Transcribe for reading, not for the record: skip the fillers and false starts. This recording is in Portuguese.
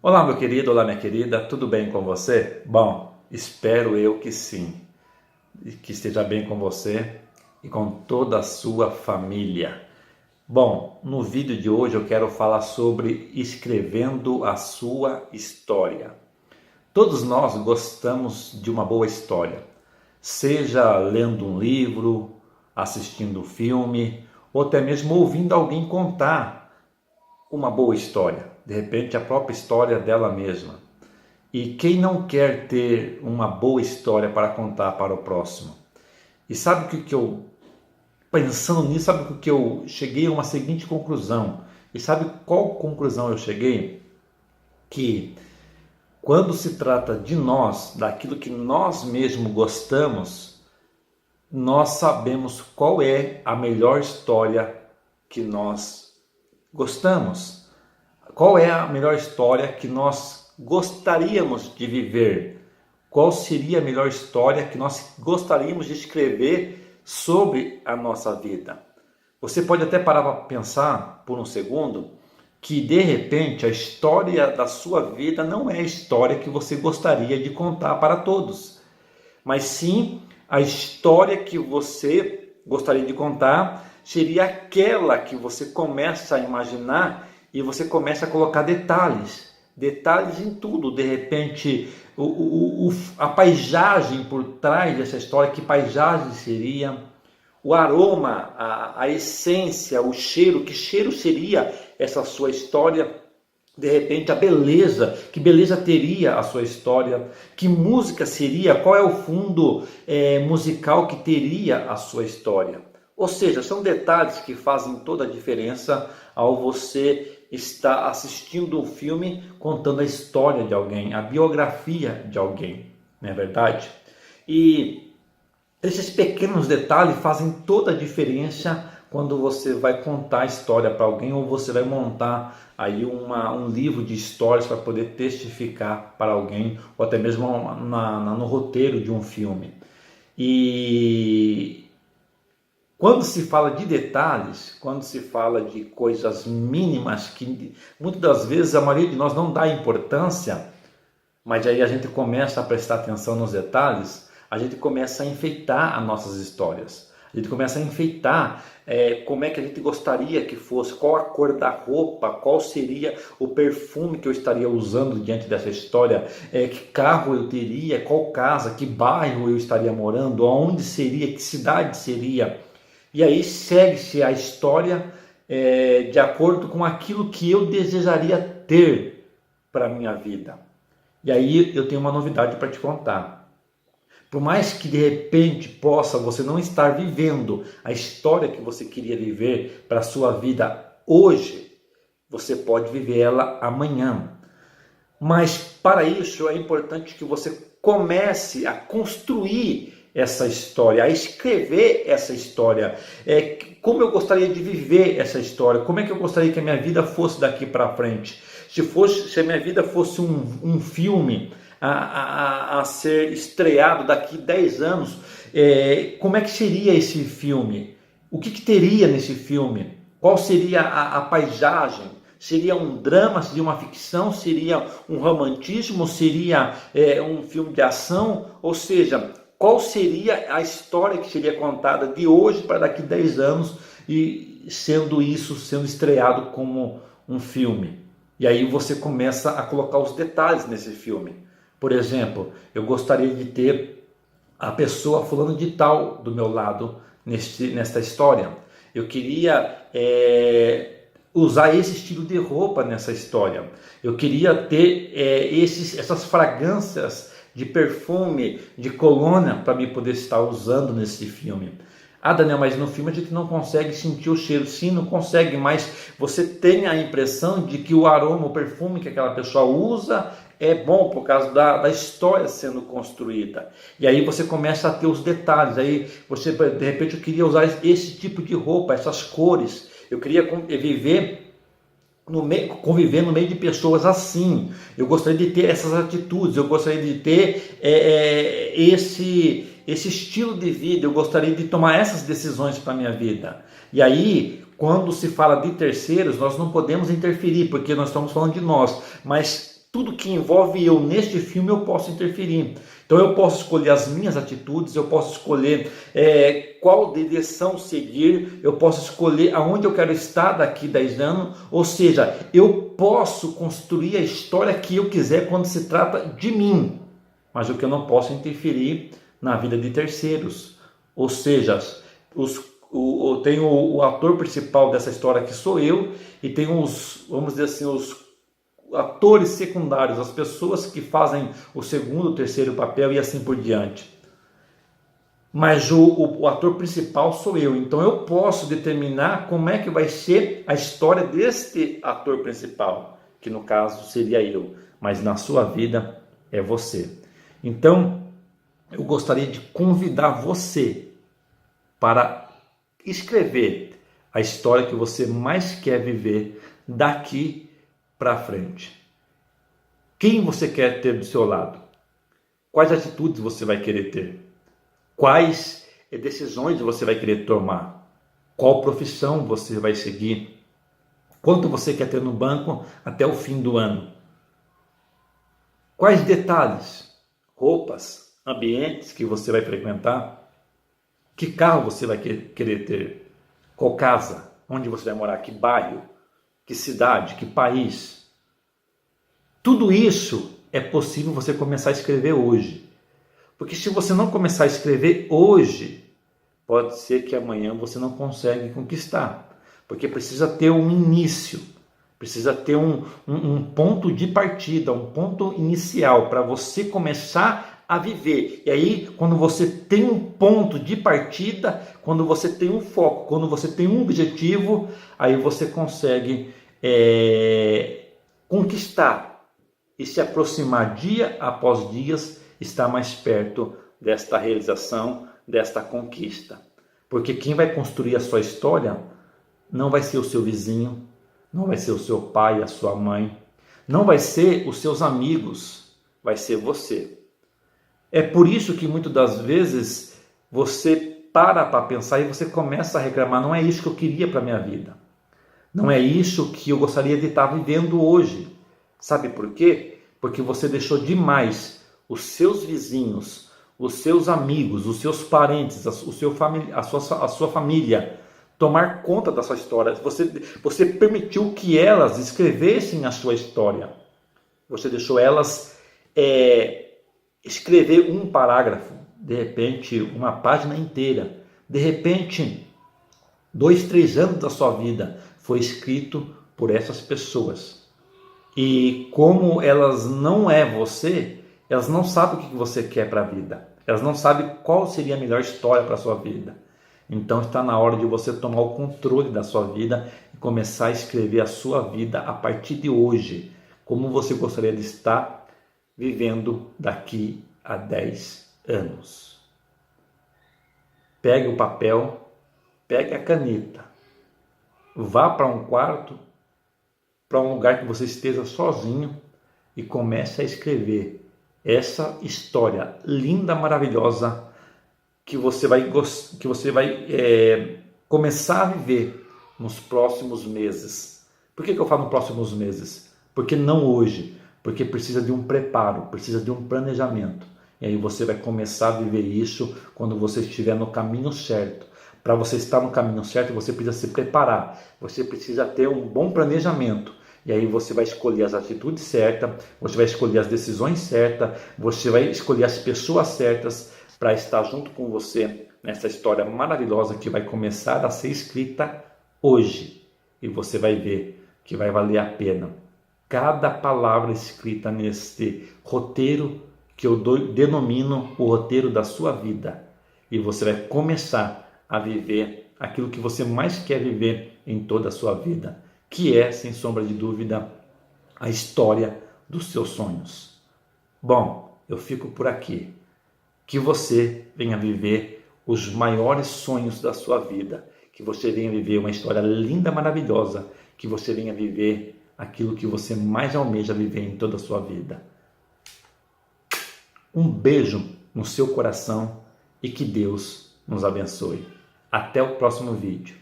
Olá, meu querido, olá, minha querida, tudo bem com você? Bom, espero eu que sim, e que esteja bem com você e com toda a sua família. Bom, no vídeo de hoje eu quero falar sobre escrevendo a sua história. Todos nós gostamos de uma boa história, seja lendo um livro, assistindo um filme, ou até mesmo ouvindo alguém contar uma boa história, de repente a própria história dela mesma. E quem não quer ter uma boa história para contar para o próximo? E sabe o que eu, pensando nisso, sabe o que eu cheguei a uma seguinte conclusão? E sabe qual conclusão eu cheguei? Que quando se trata de nós, daquilo que nós mesmos gostamos, nós sabemos qual é a melhor história que nós gostamos. Qual é a melhor história que nós gostaríamos de viver? Qual seria a melhor história que nós gostaríamos de escrever sobre a nossa vida? Você pode até parar para pensar por um segundo que de repente a história da sua vida não é a história que você gostaria de contar para todos, mas sim a história que você gostaria de contar seria aquela que você começa a imaginar e você começa a colocar detalhes em tudo. De repente, a paisagem por trás dessa história, que paisagem seria? O aroma, a essência, o cheiro, que cheiro seria essa sua história? De repente, a beleza, que beleza teria a sua história? Que música seria? Qual é o fundo musical que teria a sua história? Ou seja, são detalhes que fazem toda a diferença ao você estar assistindo um filme contando a história de alguém, a biografia de alguém, não é verdade? E esses pequenos detalhes fazem toda a diferença quando você vai contar a história para alguém ou você vai montar aí um livro de histórias para poder testificar para alguém ou até mesmo no roteiro de um filme. E quando se fala de detalhes, quando se fala de coisas mínimas que muitas das vezes a maioria de nós não dá importância, mas aí a gente começa a prestar atenção nos detalhes, a gente começa a enfeitar as nossas histórias. A gente começa a enfeitar como é que a gente gostaria que fosse, qual a cor da roupa, qual seria o perfume que eu estaria usando diante dessa história, que carro eu teria, qual casa, que bairro eu estaria morando, aonde seria, que cidade seria. E aí segue-se a história de acordo com aquilo que eu desejaria ter para a minha vida. E aí eu tenho uma novidade para te contar. Por mais que de repente possa você não estar vivendo a história que você queria viver para a sua vida hoje, você pode viver ela amanhã. Mas para isso é importante que você comece a construir essa história, a escrever essa história. Como eu gostaria de viver essa história? Como é que eu gostaria que a minha vida fosse daqui para frente? Se a minha vida fosse um filme a ser estreado daqui 10 anos, como é que seria esse filme? O que teria nesse filme? Qual seria a paisagem? Seria um drama, seria uma ficção, seria um romantismo, seria um filme de ação? Ou seja, qual seria a história que seria contada de hoje para daqui 10 anos e sendo estreado como um filme? E aí você começa a colocar os detalhes nesse filme. Por exemplo, eu gostaria de ter a pessoa fulano de tal do meu lado nesta história. Eu queria usar esse estilo de roupa nessa história. Eu queria ter essas fragrâncias de perfume, de colônia para me poder estar usando nesse filme. Ah, Daniel, mas no filme a gente não consegue sentir o cheiro. Sim, não consegue, mas você tem a impressão de que o aroma, o perfume que aquela pessoa usa é bom por causa da história sendo construída. E aí você começa a ter os detalhes. Aí você, de repente, eu queria usar esse tipo de roupa, essas cores. Eu queria conviver no meio de pessoas assim. Eu gostaria de ter essas atitudes, eu gostaria de ter esse estilo de vida, eu gostaria de tomar essas decisões para a minha vida. E aí, quando se fala de terceiros, nós não podemos interferir, porque nós estamos falando de nós, mas tudo que envolve eu neste filme eu posso interferir. Então eu posso escolher as minhas atitudes, eu posso escolher qual direção seguir, eu posso escolher aonde eu quero estar daqui 10 anos, ou seja, eu posso construir a história que eu quiser quando se trata de mim, mas o que eu não posso interferir na vida de terceiros, ou seja, tem o ator principal dessa história que sou eu, e tem vamos dizer assim, os atores secundários, as pessoas que fazem o segundo, o terceiro papel e assim por diante. Mas o ator principal sou eu, então eu posso determinar como é que vai ser a história deste ator principal, que no caso seria eu, mas na sua vida é você. Então eu gostaria de convidar você para escrever a história que você mais quer viver daqui para frente. Quem você quer ter do seu lado? Quais atitudes você vai querer ter? Quais decisões você vai querer tomar? Qual profissão você vai seguir? Quanto você quer ter no banco até o fim do ano? Quais detalhes? Roupas, ambientes que você vai frequentar? Que carro você vai querer ter? Qual casa? Onde você vai morar? Que bairro? Que cidade? Que país? Tudo isso é possível você começar a escrever hoje. Porque se você não começar a escrever hoje, pode ser que amanhã você não consiga conquistar. Porque precisa ter um início, precisa ter um ponto de partida, um ponto inicial para você começar a viver. E aí, quando você tem um ponto de partida, quando você tem um foco, quando você tem um objetivo, aí você consegue conquistar e se aproximar dia após dia, estar mais perto desta realização, desta conquista. Porque quem vai construir a sua história não vai ser o seu vizinho, não vai ser o seu pai, a sua mãe, não vai ser os seus amigos, vai ser você. É por isso que muitas das vezes você para pensar e você começa a reclamar, não é isso que eu queria para a minha vida. Não é isso que eu gostaria de estar vivendo hoje. Sabe por quê? Porque você deixou demais os seus vizinhos, os seus amigos, os seus parentes, a sua família tomar conta da sua história. Você permitiu que elas escrevessem a sua história. Você deixou elas escrever um parágrafo, de repente uma página inteira. De repente, 2, 3 anos da sua vida foi escrito por essas pessoas. E como elas não é você, elas não sabem o que você quer para a vida. Elas não sabem qual seria a melhor história para a sua vida. Então está na hora de você tomar o controle da sua vida e começar a escrever a sua vida a partir de hoje. Como você gostaria de estar vivendo daqui a 10 anos. Pegue o papel, pegue a caneta. Vá para um quarto, para um lugar que você esteja sozinho e comece a escrever essa história linda, maravilhosa que você vai começar a viver nos próximos meses. Por que eu falo nos próximos meses? Porque não hoje, porque precisa de um preparo, precisa de um planejamento. E aí você vai começar a viver isso quando você estiver no caminho certo. Para você estar no caminho certo, você precisa se preparar, você precisa ter um bom planejamento. E aí você vai escolher as atitudes certas, você vai escolher as decisões certas, você vai escolher as pessoas certas para estar junto com você nessa história maravilhosa que vai começar a ser escrita hoje. E você vai ver que vai valer a pena cada palavra escrita neste roteiro que eu denomino o roteiro da sua vida. E você vai começar a viver aquilo que você mais quer viver em toda a sua vida, que é, sem sombra de dúvida, a história dos seus sonhos. Bom, eu fico por aqui. Que você venha viver os maiores sonhos da sua vida, que você venha viver uma história linda, maravilhosa, que você venha viver aquilo que você mais almeja viver em toda a sua vida. Um beijo no seu coração e que Deus nos abençoe. Até o próximo vídeo.